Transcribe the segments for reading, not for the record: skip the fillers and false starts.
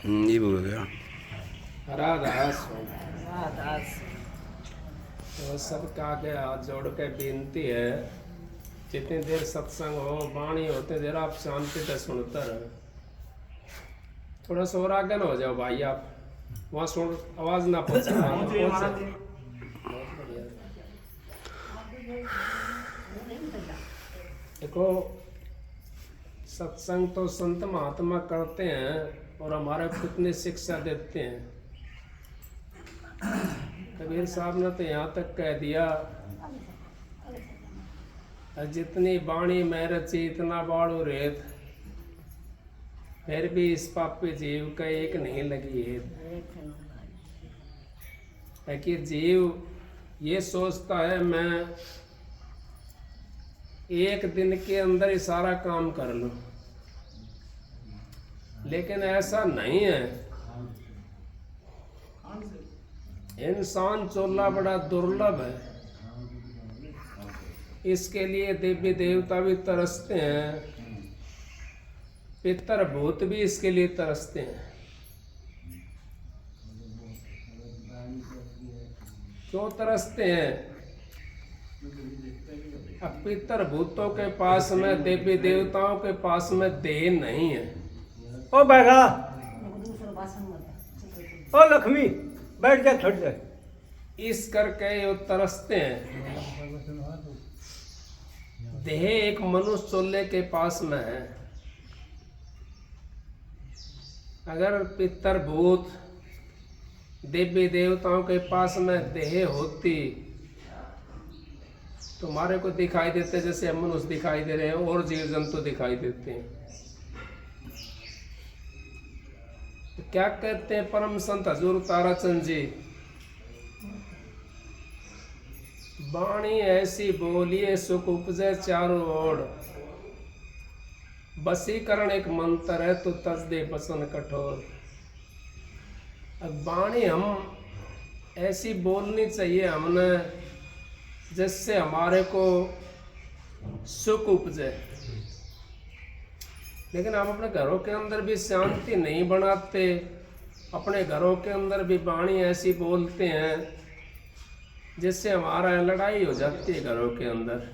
ये बोल गया। राधास राधास तो सबका आगे हाथ जोड़ के बेनती है, जितनी देर सत्संग हो वाणी होते देर आप शांति से सुनते रहो। थोड़ा सा और आगे ना हो जाओ भाई, आप वहाँ सुन आवाज ना पहुँचे। देखो सत्संग तो संत महात्मा करते हैं और हमारे को कितनी शिक्षा देते हैं। कबीर साहब ने तो यहाँ तक कह दिया, जितनी बाणी मैं रची इतना बाड़ू रेत, फिर भी इस पापी जीव का एक नहीं लगी है कि जीव ये सोचता है मैं एक दिन के अंदर ही सारा काम कर लूं, लेकिन ऐसा नहीं है। इंसान चोला बड़ा दुर्लभ है, इसके लिए देवी देवता भी तरसते हैं, पितर भूत भी इसके लिए तरसते हैं। क्यों तरसते हैं? अब पितर भूतों के पास में, देवी देवताओं के पास में देह नहीं है। ओ बैठा, ओ लक्ष्मी बैठ जा थोड़ी देर। इस करके वो तरसते हैं। देह एक मनुष्य चोले के पास में है। अगर पितर भूत देवी देवताओं के पास में देह होती तो हमारे को दिखाई देते जैसे हम मनुष्य दिखाई दे रहे हैं और जीव जंतु दिखाई देते हैं। तो क्या कहते हैं परम संत हजूर ताराचंद जी, वाणी ऐसी बोलिए सुख उपजे चारों ओर, वशीकरण एक मंत्र है तो तज दे बसन कठोर। अब वाणी हम ऐसी बोलनी चाहिए हमने जिससे हमारे को सुख उपजे, लेकिन हम अपने घरों के अंदर भी शांति नहीं बनाते। अपने घरों के अंदर भी वाणी ऐसी बोलते हैं जिससे हमारा लड़ाई हो जाती है घरों के अंदर।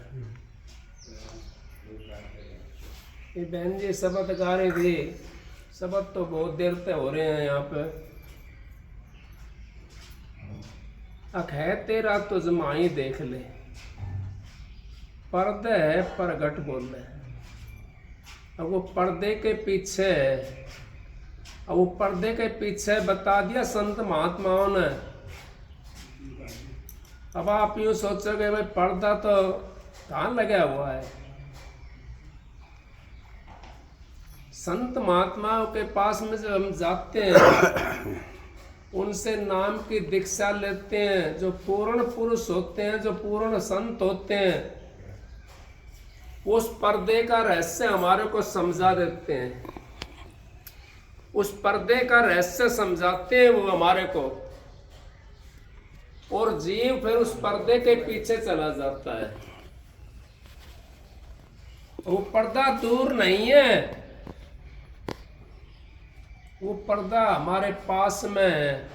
ये बहन जी शब्द गा रही थी, शब्द तो बहुत देर तक हो रहे हैं यहाँ पे। अख है तेरा तो जमाई देख ले, पर्दे है परगट बोले। अब वो पर्दे के पीछे, अब वो पर्दे के पीछे बता दिया संत महात्माओं ने। अब आप यूं सोचोगे भाई पर्दा तो कहाँ लगा हुआ है। संत महात्माओं के पास में जब हम जाते हैं, उनसे नाम की दीक्षा लेते हैं, जो पूर्ण पुरुष होते हैं, जो पूर्ण संत होते हैं, उस पर्दे का रहस्य हमारे को समझा देते हैं। उस पर्दे का रहस्य समझाते हैं वो हमारे को, और जीव फिर उस पर्दे के पीछे चला जाता है। वो पर्दा दूर नहीं है, वो पर्दा हमारे पास में है।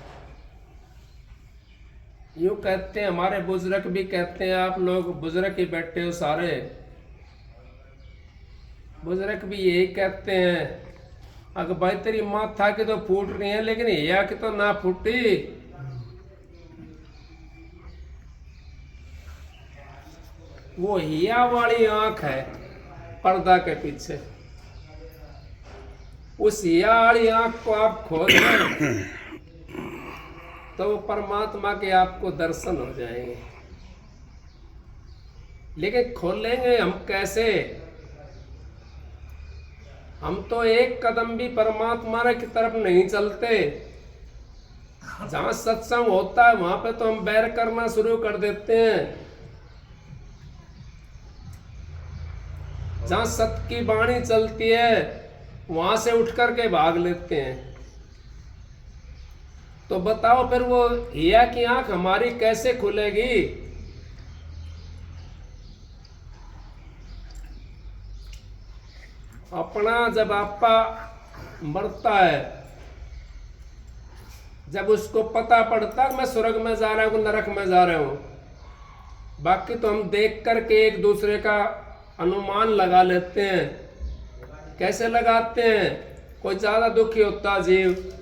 यूं कहते हैं हमारे बुजुर्ग भी कहते हैं, आप लोग बुजुर्ग ही बैठे हो सारे, बुजुर्ग भी यही कहते हैं, अगर भाई तेरी माथा की तो फूट रही है लेकिन हिया की तो ना फूटी। वो हिया वाली आंख है पर्दा के पीछे। उस हिया वाली आंख को आप खोल दें तो वो परमात्मा के आपको दर्शन हो जाएंगे। लेकिन खोलेंगे हम कैसे? हम तो एक कदम भी परमात्मा की तरफ नहीं चलते। जहां सत्संग होता है वहां पे तो हम बैर करना शुरू कर देते हैं। जहां सत्य की वाणी चलती है वहां से उठ करके भाग लेते हैं। तो बताओ फिर वो हिया की आंख हमारी कैसे खुलेगी? अपना जब आपका मरता है जब उसको पता पड़ता मैं स्वर्ग में जा रहा हूँ नरक में जा रहा हूँ। बाकी तो हम देख करके एक दूसरे का अनुमान लगा लेते हैं। कैसे लगाते हैं? कोई ज़्यादा दुखी होता जीव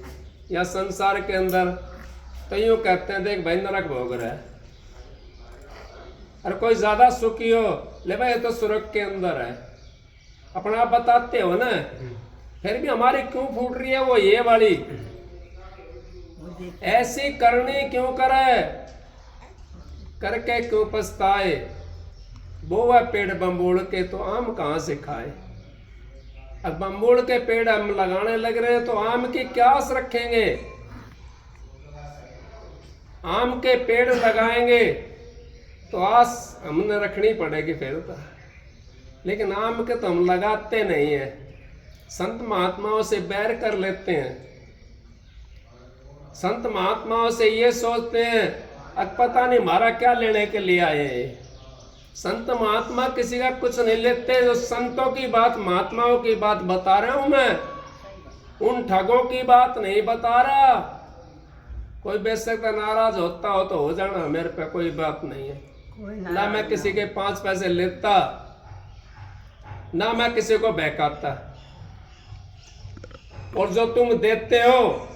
या संसार के अंदर तो यूँ कहते हैं देख भाई नरक भोग रहा है। और कोई ज़्यादा सुखी हो ले भाई ये तो स्वर्ग के अंदर है। अपना आप बताते हो ना, फिर भी हमारी क्यों फूट रही है वो ये वाली, ऐसी करनी क्यों करे, करके क्यों पछताए। वो है पेड़ बम्बोड़ के तो आम कहाँ से खाए। अब बम्बोड़ के पेड़ हम लगाने लग रहे हैं तो आम की क्या आस रखेंगे। आम के पेड़ लगाएंगे तो आस हमने रखनी पड़ेगी फिर तो, लेकिन आम के तो हम लगाते नहीं है। संत महात्माओं से बैर कर लेते हैं। संत महात्माओं से ये सोचते हैं अब पता नहीं हमारा क्या लेने के लिए आए हैं। संत महात्मा किसी का कुछ नहीं लेते। जो संतों की बात महात्माओं की बात बता रहा हूं मैं, उन ठगों की बात नहीं बता रहा। कोई बेशक नाराज होता हो तो हो जाना, मेरे पे कोई बात नहीं है। ना मैं किसी के 5 पैसे लेता, ना मैं किसी को बहकाता। और जो तुम देते हो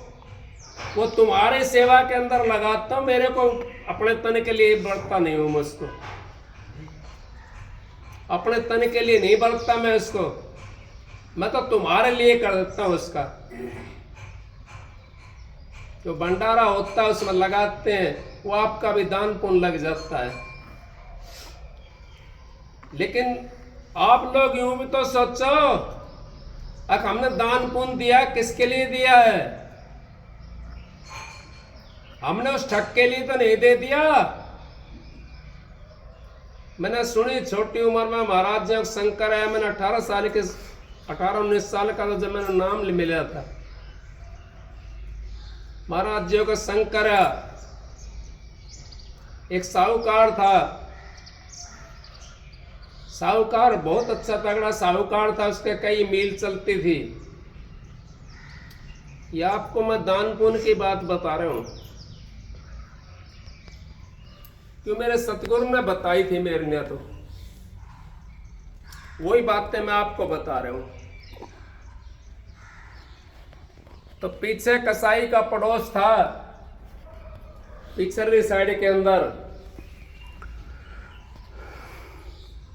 वो तुम्हारी सेवा के अंदर लगाता हूं। मेरे को अपने तन के लिए बरतता नहीं हूं, मुझको अपने तन के लिए नहीं बरतता मैं उसको, मैं तो तुम्हारे लिए कर देता हूं उसका। जो भंडारा होता है उसमें लगाते हैं, वो आपका भी दान पुण्य लग जाता है। लेकिन आप लोग यूं भी तो सोचो, अब हमने दान पुण्य दिया किसके लिए दिया है? हमने उस ठग के लिए तो नहीं दे दिया। मैंने सुनी छोटी उम्र में महाराज जी शंकर है, मैंने 18-19 साल का तो जब मैंने नाम मिला था महाराज जी का शंकर एक साहूकार था। साहूकार बहुत अच्छा तगड़ा साहूकार था, उसके कई मील चलती थी। ये आपको मैं दान पुण्य की बात बता रहा हूं, क्यों मेरे सतगुरु ने बताई थी मेरे ने, तो वही बातें मैं आपको बता रहा हूं। तो पीछे कसाई का पड़ोस था, पिछली साइड के अंदर।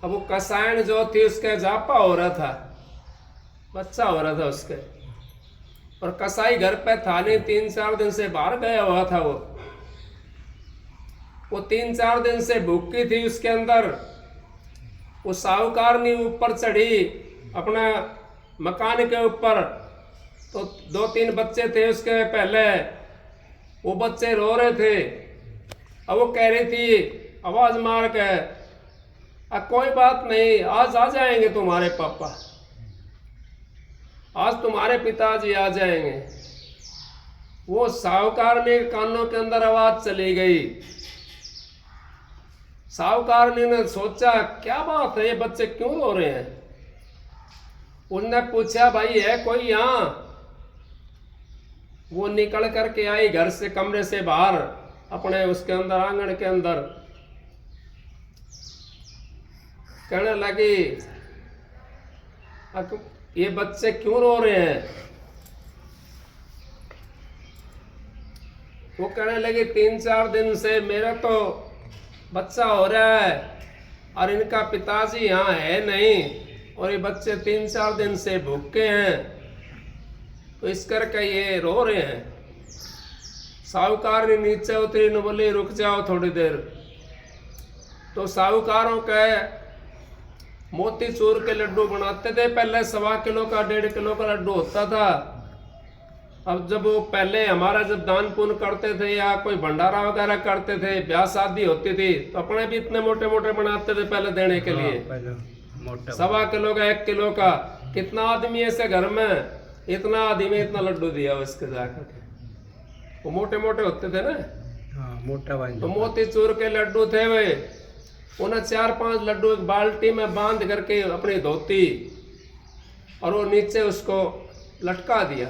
अब वो कसायन जो थी उसके जापा हो रहा था, बच्चा हो रहा था उसके, और कसाई घर पे था नहीं, 3-4 दिन से बाहर गया हुआ था। वो 3-4 दिन से भूखी थी उसके अंदर। वो साहूकार ने ऊपर चढ़ी अपना मकान के ऊपर, तो 2-3 बच्चे थे उसके पहले, वो बच्चे रो रहे थे। अब वो कह रही थी आवाज मार के, कोई बात नहीं, आज आ जाएंगे तुम्हारे पापा, आज तुम्हारे पिताजी आ जाएंगे। वो साहूकार ने कानों के अंदर आवाज चली गई। साहूकार ने सोचा क्या बात है, ये बच्चे क्यों रो रहे हैं। उनने पूछा भाई है कोई यहाँ? वो निकल करके आई घर से, कमरे से बाहर, अपने उसके अंदर आंगन के अंदर, कहने लगी ये बच्चे क्यों रो रहे हैं। वो कहने लगी 3-4 दिन से मेरा तो बच्चा हो रहा है और इनका पिताजी यहाँ है नहीं, और ये बच्चे 3-4 दिन से भूखे हैं, तो इस करके ये रो रहे हैं। साहूकार ने नीचे उतरी न बोली रुक जाओ थोड़ी देर। तो साहूकारों के मोती चूर के लड्डू बनाते थे पहले, 1.25 किलो का 1.5 किलो का लड्डू होता था। अब जब वो पहले हमारा जब दान पुण्य करते थे या कोई भंडारा वगैरह करते थे, ब्याह शादी होती थी, तो अपने भी इतने मोटे मोटे बनाते थे पहले देने के लिए। 1.25 किलो का 1 किलो का, कितना आदमी ऐसे घर में, इतना आदमी इतना लड्डू दिया उसके जाकर के। वो मोटे मोटे होते थे ना, मोटा। तो मोती चूर के लड्डू थे वे। उन्हें 4-5 लड्डू एक बाल्टी में बांध करके अपनी धोती, और वो नीचे उसको लटका दिया।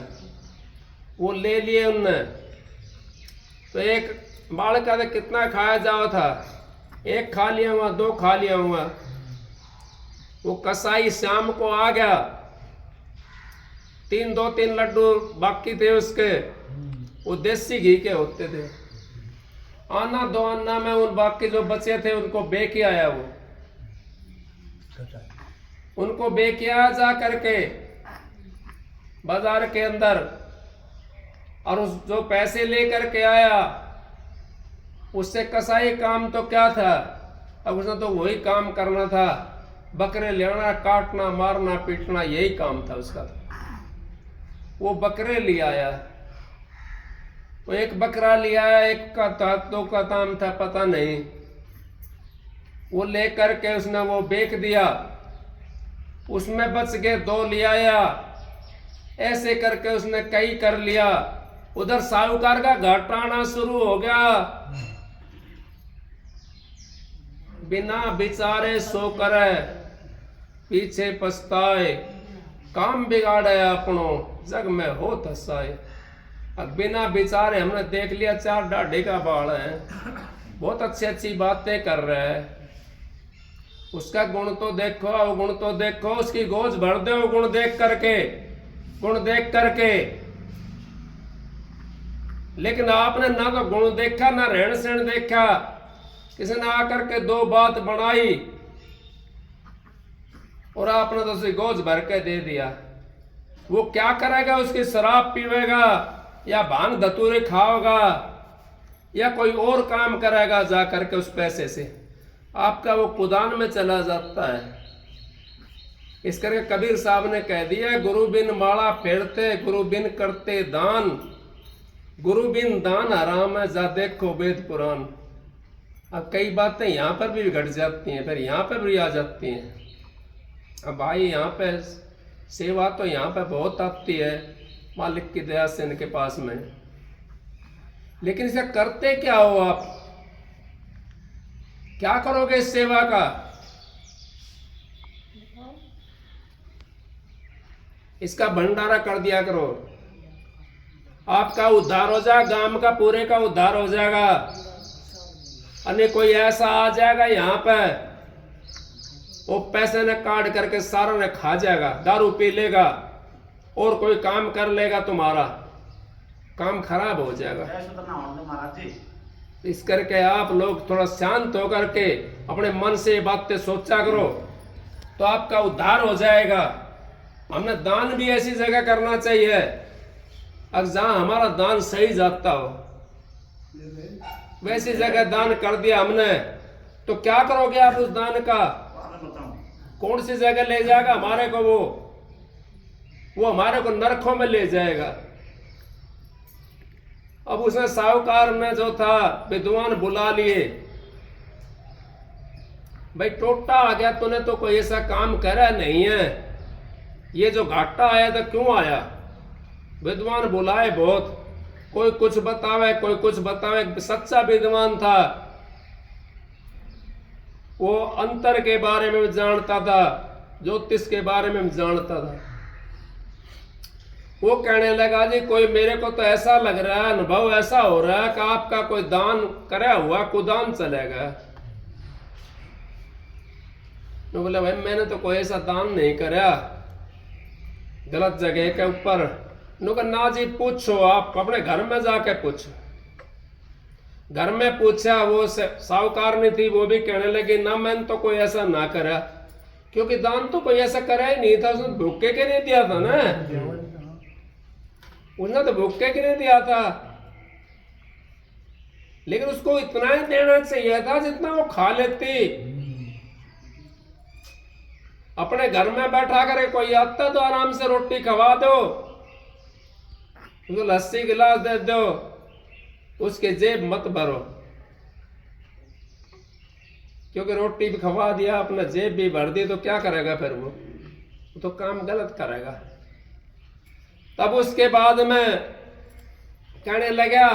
वो ले लिए उनने, तो एक बालक का कितना खाया जाओ था, एक खा लिया हुआ, दो खा लिया हुआ। वो कसाई शाम को आ गया, दो तीन लड्डू बाकी थे उसके, वो देसी घी के होते थे। आना दो आना में उन बाकी जो बचे थे उनको बेच आया, वो उनको बेच आया जा करके बाजार के अंदर, और उस जो पैसे लेकर के आया उससे कसाई काम तो क्या था, अब उसने तो वही काम करना था, बकरे लेना, काटना, मारना, पीटना, यही काम था उसका। वो बकरे ले आया, वो एक बकरा ले आया, एक का था, दो का दाम था पता नहीं, वो लेकर के उसने वो बेच दिया, उसमें बच गए दो ले आया, ऐसे करके उसने कई कर लिया। उधर साहूकार का घाटा आना शुरू हो गया, बिना विचारे सो करे पीछे पछताए, काम बिगाड़े अपनो जग में हो तसाए। अब बिना विचारे हमने देख लिया 4 दाढ़ी का बाल है, बहुत अच्छी अच्छी बातें कर रहे हैं, उसका गुण तो देखो, अवगुण तो देखो, उसकी गोज भर दो गुण देख करके, गुण देख करके। लेकिन आपने ना तो गुण देखा ना रहन सहन देखा, किसी ने आकर के 2 बात बनाई और आपने तो उसे गोज भर के दे दिया। वो क्या करेगा, उसकी शराब पीवेगा या भांग धतूरे खाओगा या कोई और काम करेगा जा करके उस पैसे से, आपका वो कुदान में चला जाता है। इस करके कबीर साहब ने कह दिया, गुरु बिन माला फेरते, गुरु बिन करते दान, गुरु बिन दान हराम है, जा देखो वेद पुराण। अब कई बातें यहाँ पर भी घट जाती हैं, फिर यहाँ पर भी आ जाती हैं। अब भाई यहाँ पे सेवा तो यहाँ पे बहुत आती है मालिक की दया से इनके पास में, लेकिन इसे करते क्या हो आप, क्या करोगे इस सेवा का? इसका भंडारा कर दिया करो, आपका उद्धार हो जाएगा, गांव का पूरे का उद्धार हो जाएगा। अन्य कोई ऐसा आ जाएगा यहाँ पे, वो पैसे ने काट करके सारा ने खा जाएगा, दारू पी लेगा और कोई काम कर लेगा, तुम्हारा काम खराब हो जाएगा। इस करके आप लोग थोड़ा शांत होकर के अपने मन से ये बातें सोचा करो, तो आपका उद्धार हो जाएगा। हमने दान भी ऐसी जगह करना चाहिए अब जहां हमारा दान सही जाता हो, वैसी जगह दान कर दिया हमने, तो क्या करोगे आप उस दान का? कौन सी जगह ले जाएगा हमारे को? वो हमारे को नरकों में ले जाएगा। अब उसने साहूकार ने जो था विद्वान बुला लिए, भाई टोटा आ गया, तूने तो कोई ऐसा काम करा नहीं है, ये जो घाटा आया था क्यों आया? विद्वान बुलाए बहुत, कोई कुछ बतावे कोई कुछ बतावे। सच्चा विद्वान था, वो अंतर के बारे में जानता था, ज्योतिष के बारे में जानता था। वो कहने लगा, जी कोई मेरे को तो ऐसा लग रहा है, अनुभव ऐसा हो रहा है कि आपका कोई दान करा हुआ कुदान चलेगा। तो बोले, भाई मैंने तो कोई ऐसा दान नहीं करा गलत जगह के ऊपर। ना जी पूछो, आप अपने घर में जाके पूछो। घर में पूछा, वो साहूकार नहीं थी, वो भी कहने लगी, ना मैंने तो कोई ऐसा ना करा, क्योंकि दान तो कोई ऐसा करा ही नहीं था, उसने भूखे के नहीं दिया था ना, उसने तो भूखे के नहीं दिया था, लेकिन उसको इतना ही देना चाहिए था जितना वो खा लेती। अपने घर में बैठा करे कोई आता तो आराम से रोटी खवा दो, उसको लस्सी गिलास दे दो, उसके जेब मत भरो, क्योंकि रोटी भी खवा दिया, अपना जेब भी भर दी, तो क्या करेगा फिर वो तो काम गलत करेगा। तब उसके बाद में कहने लगा,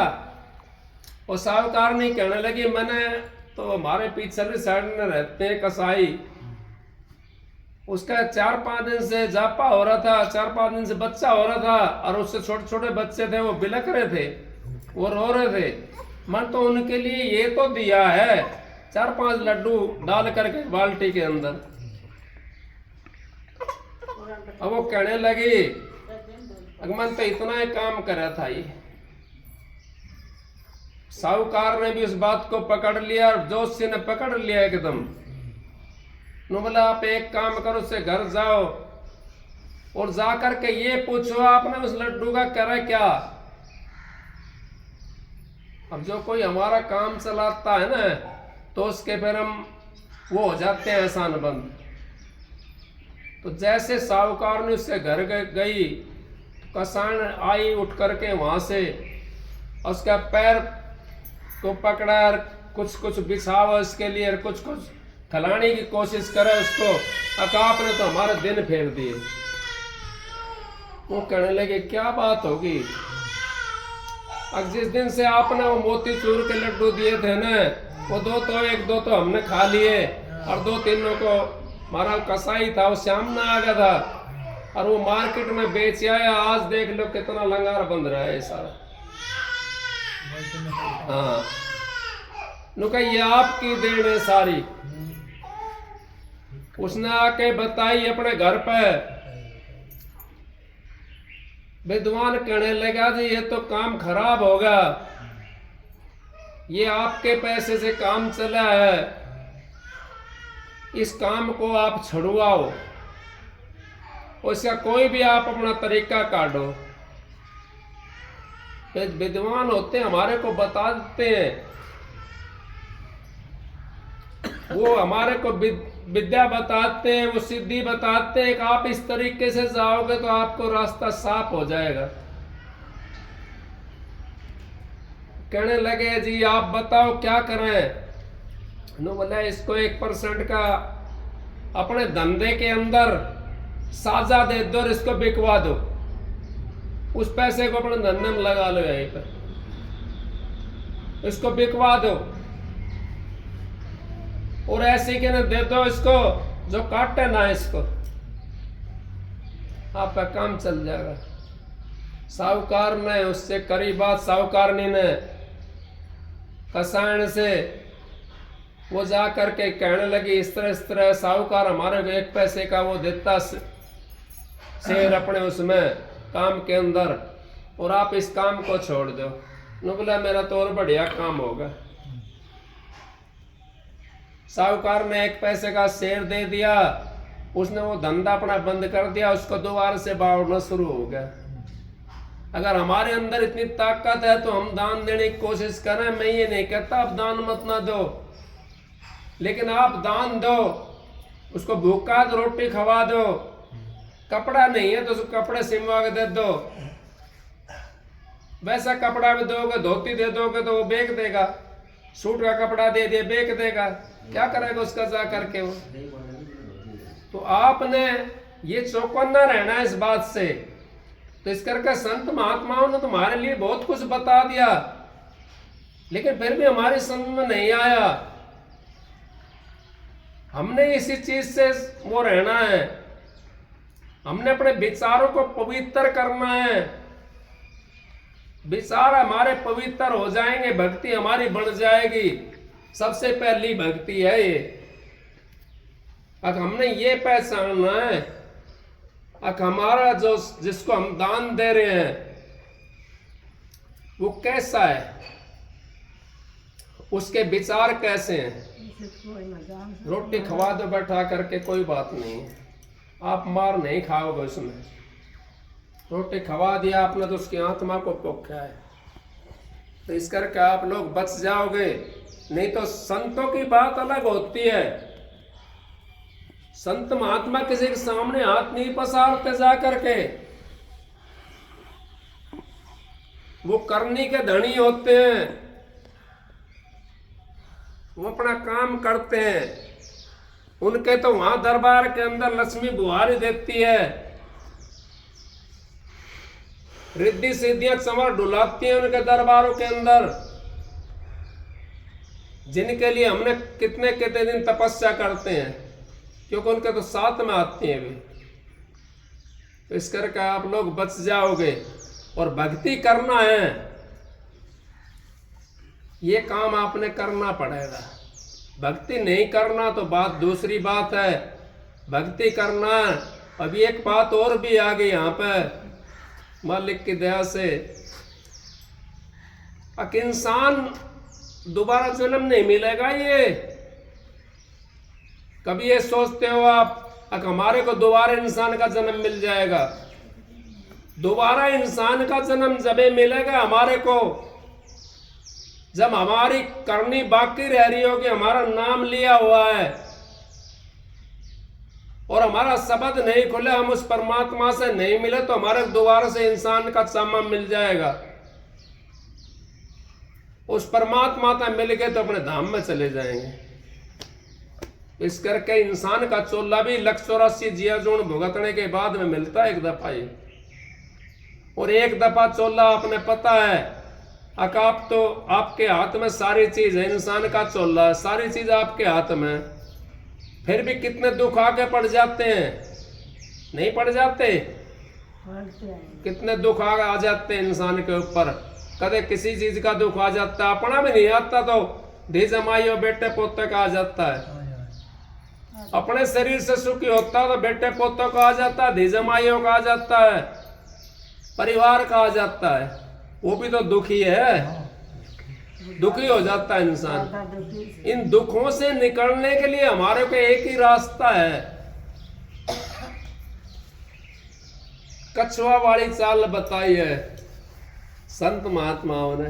और साहूकार नहीं कहने लगी, मैंने तो हमारे पीछे साइड में रहते हैं कसाई, उसका 4-5 दिन से जापा हो रहा था, 4-5 दिन से बच्चा हो रहा था, और उससे छोटे छोटे बच्चे थे वो बिलक रहे थे। वो रो रहे थे। मैं तो उनके लिए ये तो दिया है, 4-5 लड्डू डाल करके बाल्टी के अंदर। अब वो कहने लगी अगमन तो इतना ही काम करा था ये। साहूकार ने भी उस बात को पकड़ लिया और जोशी ने पकड़ लिया एकदम। नु बोला आप एक काम करो, उससे घर जाओ और जाकर के ये पूछो आपने उस लड्डू का करा क्या। अब जो कोई हमारा काम चलाता है ना तो उसके फिर हम वो हो जाते हैं एहसान बंद। तो जैसे साहूकार ने उससे घर गई, कसान आई उठ करके वहां से, उसका पैर को पकड़ा और कुछ कुछ बिछावा उसके लिए और कुछ कुछ खिलाने की कोशिश करे उसको। अकाप ने तो हमारे दिन फेर दिए। वो कहने लगे क्या बात होगी, अब जिस दिन से आपने वो मोतीचूर के लड्डू दिए थे ना, वो एक दो तो हमने खा लिए और 2-3 को हमारा कसाई था वो सामने आ गया था और वो मार्केट में बेच आया। आज देख लो कितना लंगार बंद रहा है सारा। हाँ नुका ये आपकी देन है सारी। उसने आके बताई अपने घर पे। विद्वान कहने लगा जी ये तो काम खराब होगा, ये आपके पैसे से काम चला है, इस काम को आप छुड़वाओ, उसका कोई भी आप अपना तरीका काटो। विद्वान होते हमारे को बता देते हैं, वो हमारे को विद्या बताते हैं, वो सिद्धि बताते हैं कि आप इस तरीके से जाओगे तो आपको रास्ता साफ हो जाएगा। कहने लगे जी आप बताओ क्या करें। नो बोला इसको 1% का अपने धंधे के अंदर साझा दे दो और इसको बिकवा दो, उस पैसे को अपने धंधे में लगा लो, यहीं पर इसको बिकवा दो और ऐसे के न दे दो इसको जो काटे ना इसको, आपका काम चल जाएगा। साहूकार ने उससे करी बात। साहूकारनी ने कसायण से वो जा करके कहने लगी इस तरह साहूकार हमारे को 1 पैसे का वो देता शेर अपने उसमें काम के अंदर, और आप इस काम को छोड़ दो। नु बोला मेरा तो और बढ़िया काम होगा। साहूकार ने 1 पैसे का शेर दे दिया, उसने वो धंधा अपना बंद कर दिया, उसको दोबारा से बावड़ना शुरू हो गया। अगर हमारे अंदर इतनी ताकत है तो हम दान देने की कोशिश करें। मैं ये नहीं कहता आप दान मत ना दो, लेकिन आप दान दो, उसको भूखा तो रोटी खवा दो, कपड़ा नहीं है तो उसको कपड़े सिमवा के दे दो, वैसा कपड़ा भी दोगे, धोती दे दोगे तो वो बेच देगा, सूट का कपड़ा दे दिए बेच देगा, क्या करेगा उसका जा करके वो। तो आपने ये चौकन्ना रहना है इस बात से। तो इस करके संत महात्माओं ने तुम्हारे लिए बहुत कुछ बता दिया, लेकिन फिर भी हमारी समझ में नहीं आया। हमने इसी चीज से वो रहना है, हमने अपने विचारों को पवित्र करना है। विचार हमारे पवित्र हो जाएंगे, भक्ति हमारी बढ़ जाएगी। सबसे पहली भक्ति है ये। अब हमने ये पहचानना है अब हमारा जो जिसको हम दान दे रहे हैं वो कैसा है, उसके विचार कैसे हैं। रोटी खवा दो बैठा करके कोई बात नहीं है, आप मार नहीं खाओगे उसमें। रोटी खवा दिया आपने तो उसकी आत्मा को पोखा है, तो इस करके आप लोग बच जाओगे। नहीं तो संतों की बात अलग होती है। संत महात्मा किसी के सामने हाथ नहीं पसारते जा करके, वो करनी के धनी होते हैं, वो अपना काम करते हैं। उनके तो वहां दरबार के अंदर लक्ष्मी बुहारी देती है, रिद्धि सिद्धियां चमर डुलाती है उनके दरबारों के अंदर, जिनके लिए हमने कितने कितने दिन तपस्या करते हैं, क्योंकि उनके तो साथ में आती हैं भी। तो इस करके आप लोग बच जाओगे। और भक्ति करना है ये काम आपने करना पड़ेगा। भक्ति नहीं करना तो बात दूसरी बात है, भक्ति करना। अभी एक बात और भी आ गई यहाँ पे मालिक की दया से, एक इंसान दोबारा जन्म नहीं मिलेगा। ये कभी ये सोचते हो आप हमारे को दोबारा इंसान का जन्म मिल जाएगा? दोबारा इंसान का जन्म जब मिलेगा हमारे को, जब हमारी करनी बाकी रह रही होगी, हमारा नाम लिया हुआ है और हमारा शब्द नहीं खुले, हम उस परमात्मा से नहीं मिले, तो हमारे दोबारा से इंसान का चम्मा मिल जाएगा। उस परमात्मा तक मिल गए तो अपने धाम में चले जाएंगे। इस करके इंसान का चोला भी 184 जिया जोन भुगतने के बाद में मिलता है एक दफा ये। और एक दफा चोला आपने पता है, आप तो आपके हाथ में सारी चीज है, इंसान का चोला सारी चीज आपके हाथ में, फिर भी कितने दुख आगे पड़ जाते हैं, नहीं पड़ जाते? कितने दुख आगे आ जाते हैं इंसान के ऊपर। कदे किसी चीज का दुख आ जाता है, अपना भी नहीं आता तो धी जमाई और बेटे पोते का आ जाता है। अपने शरीर से सुखी होता है तो बेटे पोतों का आ जाता है, धी जमाइयों का आ जाता है, परिवार का आ जाता है, वो भी तो दुखी है, दुखी हो जाता है इंसान। इन दुखों से निकलने के लिए हमारे को एक ही रास्ता है, कछुआ वाली चाल बताई है संत महात्माओं ने।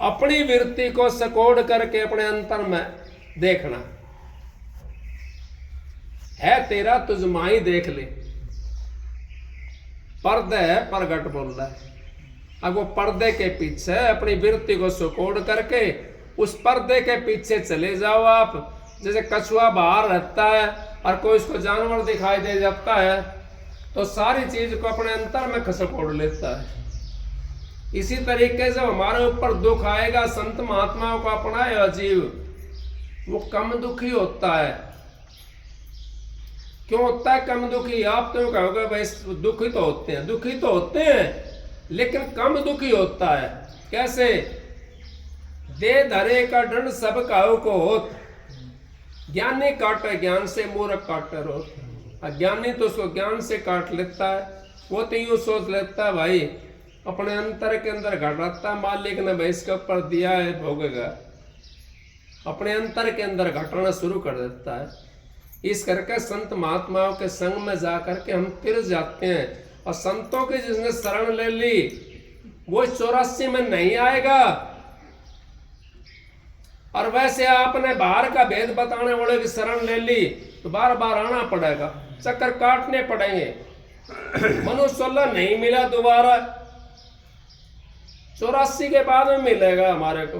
अपनी वृत्ति को सकोड़ करके अपने अंतर में देखना है, तेरा तुझमाही देख ले। पर्दे है प्रगट बोल रहा है। अब वो पर्दे के पीछे अपनी वृत्ति को सकोड़ करके उस पर्दे के पीछे चले जाओ आप। जैसे कछुआ बाहर रहता है और कोई उसको जानवर दिखाई दे जाता है तो सारी चीज को अपने अंतर में सकोड़ लेता है। इसी तरीके से हमारे ऊपर दुख आएगा, संत महात्माओं को अपनाए जीव, वो कम दुखी होता है। क्यों होता है कम दुखी? आप क्यों कहोगे भाई दुखी तो होते हैं, दुखी तो होते हैं लेकिन कम दुखी होता है। कैसे? दे धरे का दंड सब काहू को होत, ज्ञानी काटे ज्ञान से मूर्ख काटे रोत। अज्ञानी तो उसको ज्ञान से काट लेता है, वो तो यूं सोच लेता है भाई अपने अंतर के अंदर घटाता मालिक ने भाई इसके ऊपर दिया है भोगेगा, अपने अंतर के अंदर घटना शुरू कर देता है। इस करके संत महात्माओं के संग में जाकर के हम तिर जाते हैं। और संतों की जिसने शरण ले ली वो 84 में नहीं आएगा। और वैसे आपने बाहर का भेद बताने वाले की शरण ले ली तो बार बार आना पड़ेगा, चक्कर काटने पड़ेंगे। मनुष्य नहीं मिला दोबारा, 84 के बाद में मिलेगा हमारे को,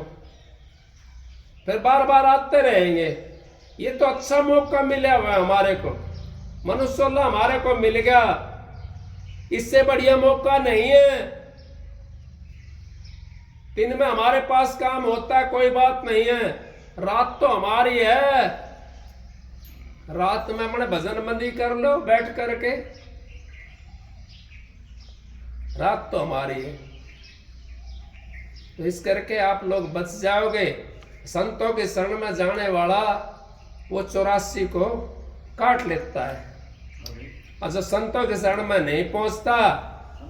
फिर बार बार आते रहेंगे। ये तो अच्छा मौका मिला हुआ है हमारे को, मनुष्य हमारे को मिल गया, इससे बढ़िया मौका नहीं है। दिन में हमारे पास काम होता है कोई बात नहीं है, रात तो हमारी है। रात में अपने भजन बंदी कर लो बैठ करके, रात तो हमारी है। तो इस करके आप लोग बच जाओगे। संतों के शरण में जाने वाला वो 84 को काट लेता है, और जो संतों के शरण में नहीं पहुंचता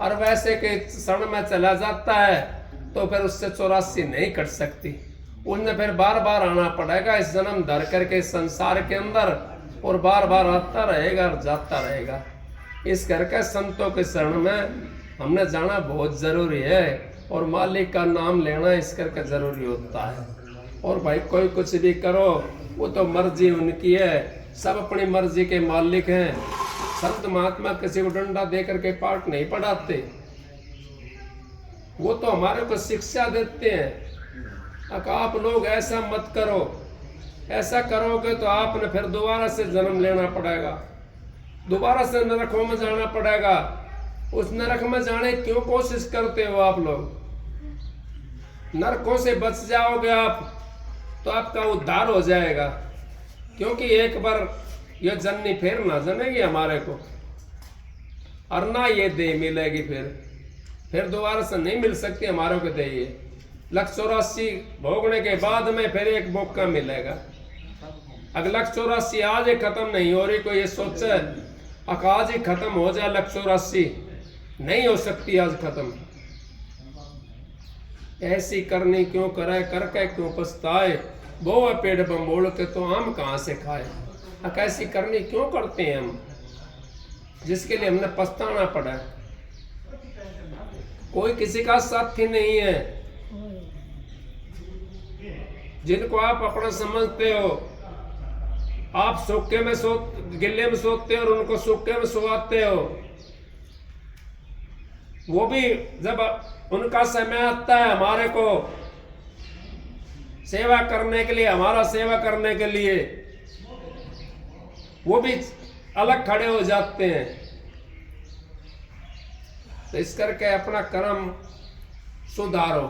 और वैसे के शरण में चला जाता है तो फिर उससे 84 नहीं कट सकती। उन्हें फिर बार बार आना पड़ेगा इस जन्म धर करके संसार के अंदर, और बार बार आता रहेगा और जाता रहेगा। इस करके संतों के शरण में हमने जाना बहुत जरूरी है, और मालिक का नाम लेना इस करके जरूरी होता है। और भाई कोई कुछ भी करो वो तो मर्जी उनकी है, सब अपनी मर्जी के मालिक हैं। संत महात्मा किसी को डंडा दे करके पाठ नहीं पढ़ाते, वो तो हमारे को शिक्षा देते हैं। आप लोग ऐसा मत करो, ऐसा करोगे तो आपने फिर दोबारा से जन्म लेना पड़ेगा, दोबारा से नरकों में जाना पड़ेगा। उस नरक में जाने क्यों कोशिश करते हो आप लोग? नरकों से बच जाओगे आप तो आपका उद्धार हो जाएगा, क्योंकि एक बार ये जननी फिर ना जनेगी हमारे को, और ना ये दे मिलेगी, फिर दोबारा से नहीं मिल सकती हमारे को दे। ये 184 भोगने के बाद में फिर एक मौका मिलेगा। अगर 184 आज ही खत्म नहीं हो रही, कोई ये सोचे आज ही खत्म हो जाए 184, नहीं हो सकती आज खत्म। ऐसी करनी क्यों करे, करके क्यों पछताए, वो पेड़ बम्बोड़ के तो आम कहाँ से खाए। ऐसी करनी क्यों करते हैं हम, जिसके लिए हमने पछताना पड़ा है। कोई किसी का साथी नहीं है। जिनको आप अपना समझते हो, आप सूखे में गिल्ले में सोते हो और उनको सूखे में सुवाते हो। वो भी जब उनका समय आता है हमारे को सेवा करने के लिए, हमारा सेवा करने के लिए, वो भी अलग खड़े हो जाते हैं। तो इस करके अपना कर्म सुधारो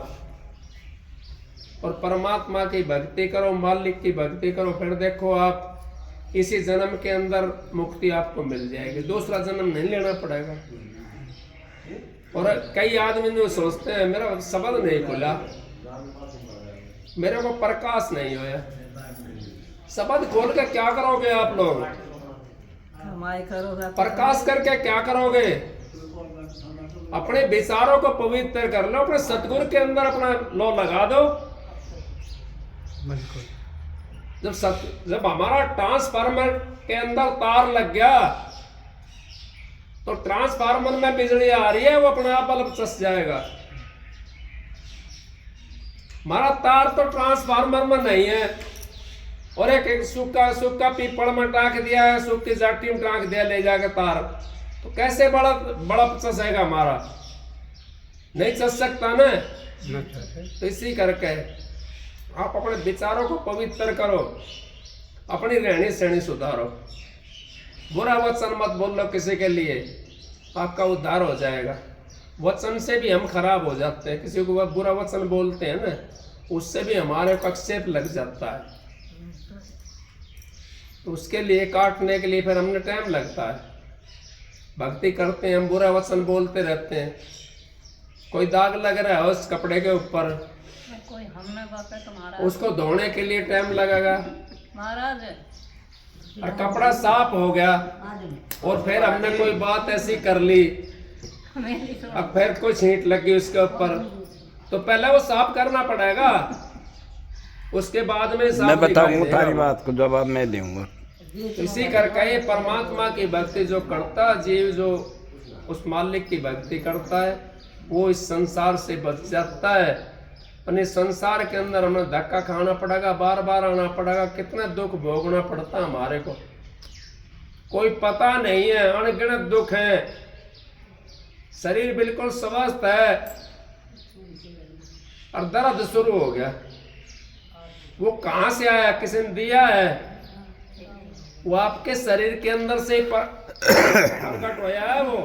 और परमात्मा की भक्ति करो, मालिक की भक्ति करो। फिर देखो आप इसी जन्म के अंदर मुक्ति आपको मिल जाएगी, दूसरा जन्म नहीं लेना पड़ेगा। और कई आदमी ने सोचते हैं मेरा शब्द नहीं खुला, मेरे को प्रकाश नहीं होया। शब्द खोल के क्या करोगे आप लोग, प्रकाश करके क्या करोगे? अपने विचारों को पवित्र कर लो, अपने सतगुरु के अंदर अपना लो लगा दो। जब हमारा ट्रांसफार्मर के अंदर तार लग गया तो ट्रांसफार्मर में बिजली आ रही है, वो अपने आप बल्ब चस जाएगा। हमारा तार तो ट्रांसफार्मर में नहीं है, और एक सूखा पीपल में टाँक दिया है, सूखी जाटी में टाँक दिया ले जाकर तार, तो कैसे बल्ब चसेगा हमारा? नहीं चस सकता ना। तो इसी करके आप अपने विचारों को पवित्र करो, अपनी रहनी सहनी सुधारो। बुरा वचन मत बोलो किसी के लिए, आपका उद्धार हो जाएगा। वचन से भी हम खराब हो जाते हैं, किसी को बुरा वचन बोलते हैं ना, उससे भी हमारे को आक्षेप लग जाता है। तो उसके लिए काटने के लिए फिर हमने टाइम लगता है। भक्ति करते हैं हम, बुरा वचन बोलते रहते हैं। कोई दाग लग रहा है उस कपड़े के ऊपर, कोई हमने बात है तुम्हारा, उसको धोने के लिए टाइम लगेगा महाराज। और कपड़ा साफ हो गया और फिर हमने कोई बात ऐसी कर ली, अब फिर कोई छींट लगी उसके ऊपर, तो पहले वो साफ करना पड़ेगा, उसके बाद में साफ मैं बताऊंगा दिखाई तारी देगा। बात को जवाब मैं दूंगा। इसी करके ये परमात्मा की भक्ति जो करता जीव, जो उस मालिक की भक्ति करता है, वो इस संसार से बच जाता है। अपने संसार के अंदर हमें धक्का खाना पड़ेगा, बार बार आना पड़ेगा, कितना दुख भोगना पड़ता है हमारे को, कोई पता नहीं है। अनगिनत दुख है, शरीर बिल्कुल स्वस्थ है और दर्द शुरू हो गया। वो कहाँ से आया, किसी ने दिया है? वो आपके शरीर के अंदर से प्रकट होया है। वो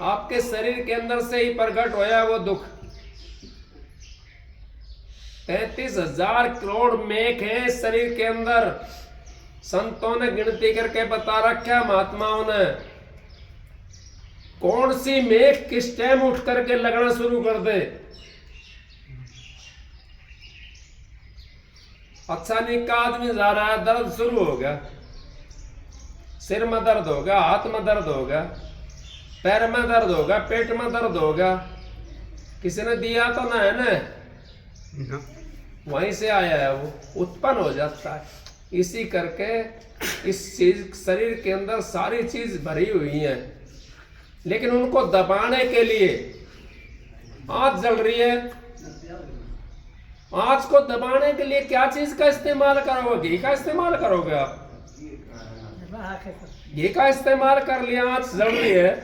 आपके शरीर के अंदर से ही प्रकट होया है वो दुख। 33,000 करोड़ मेघ है शरीर के अंदर। संतों ने गिनती करके बता रखा, महात्माओं ने, कौन सी मेघ किस टाइम उठ करके लगना शुरू कर दे। अच्छा निका आदमी जा रहा है, दर्द शुरू हो गया, सिर में दर्द हो गया, हाथ में दर्द हो गया, पैर में दर्द हो गया, पेट में दर्द हो गया, किसी ने दिया तो ना है ना, वहीं से आया है, वो उत्पन्न हो जाता है। इसी करके इस चीज शरीर के अंदर सारी चीज भरी हुई है, लेकिन उनको दबाने के लिए आँच जल रही है। आँच को दबाने के लिए क्या चीज का इस्तेमाल करोगे? घी का इस्तेमाल करोगे आप? घी का इस्तेमाल कर लिया, आँच जल रही है,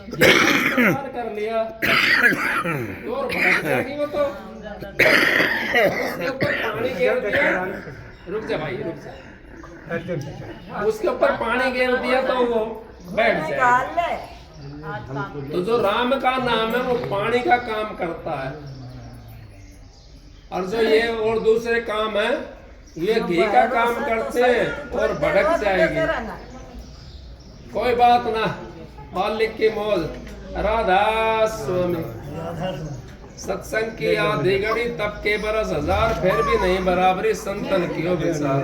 घी का इस्तेमाल कर लिया तो और भड़क जाएगी वो तो। उसके ऊपर पानी गिर दिया, रुक जा भाई रुक जा, उसके ऊपर पानी गिर दिया तो वो बैठ जाएगा। तो जो राम का नाम है वो पानी का काम करता है, और जो ये और दूसरे काम है ये घी का काम करते हैं और भड़क जाएगी। कोई बात ना, मालिक की मौज। राधा स्वामी। सत्संग की आधी घड़ी तब के बरस हजार, फिर भी नहीं बराबरी संतन की हो विचार।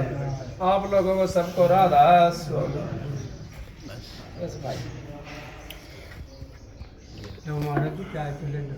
आप लोगों को सबको राधा स्वामी। बस भाई तो हमारा भी चाय पी लेना।